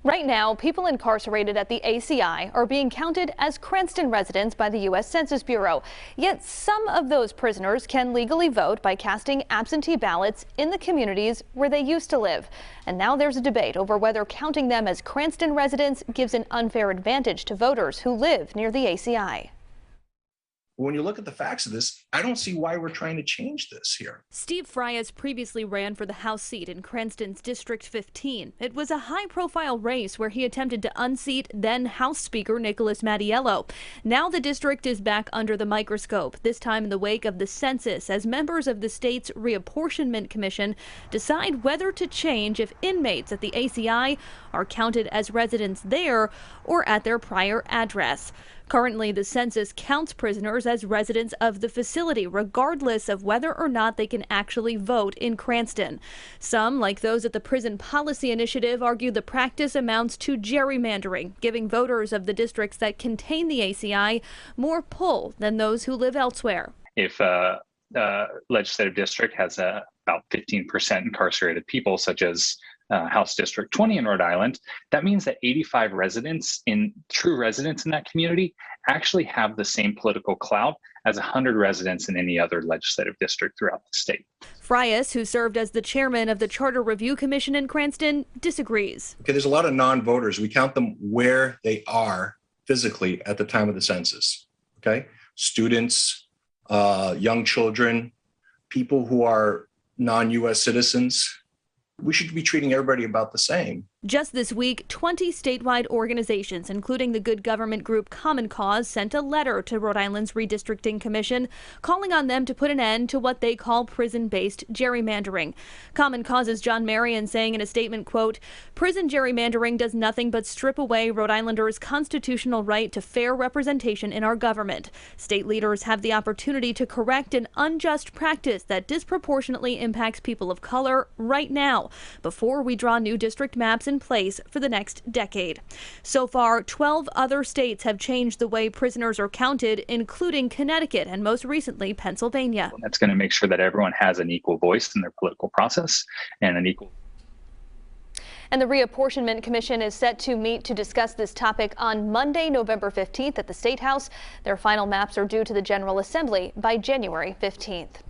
Right now, people incarcerated at the ACI are being counted as Cranston residents by the U.S. Census Bureau. Yet some of those prisoners can legally vote by casting absentee ballots in the communities where they used to live. And now there's a debate over whether counting them as Cranston residents gives an unfair advantage to voters who live near the ACI. When you look at the facts of this, I don't see why we're trying to change this here. Steve Frias previously ran for the House seat in Cranston's District 15. It was a high-profile race where he attempted to unseat then House Speaker Nicholas Mattiello. Now the district is back under the microscope, this time in the wake of the census, as members of the state's Reapportionment Commission decide whether to change if inmates at the ACI are counted as residents there or at their prior address. Currently, the census counts prisoners as residents of the facility, regardless of whether or not they can actually vote in Cranston. Some, like those at the Prison Policy Initiative, argue the practice amounts to gerrymandering, giving voters of the districts that contain the ACI more pull than those who live elsewhere. If a legislative district has about 15% incarcerated people, such as House District 20 in Rhode Island, that means that 85 true residents in that community actually have the same political clout as 100 residents in any other legislative district throughout the state. Frias, who served as the chairman of the Charter Review Commission in Cranston, disagrees. Okay, there's a lot of non-voters. We count them where they are physically at the time of the census. Okay, students, young children, people who are non-U.S. citizens. We should be treating everybody about the same. Just this week, 20 statewide organizations, including the good government group Common Cause, sent a letter to Rhode Island's Redistricting Commission calling on them to put an end to what they call prison-based gerrymandering. Common Cause's John Marion saying in a statement, quote, "Prison gerrymandering does nothing but strip away Rhode Islanders' constitutional right to fair representation in our government. State leaders have the opportunity to correct an unjust practice that disproportionately impacts people of color right now, before we draw new district maps in place for the next decade." So far, 12 other states have changed the way prisoners are counted, including Connecticut and most recently Pennsylvania. That's going to make sure that everyone has an equal voice in their political process and an equal. And the Reapportionment Commission is set to meet to discuss this topic on Monday, November 15th at the State House. Their final maps are due to the General Assembly by January 15th.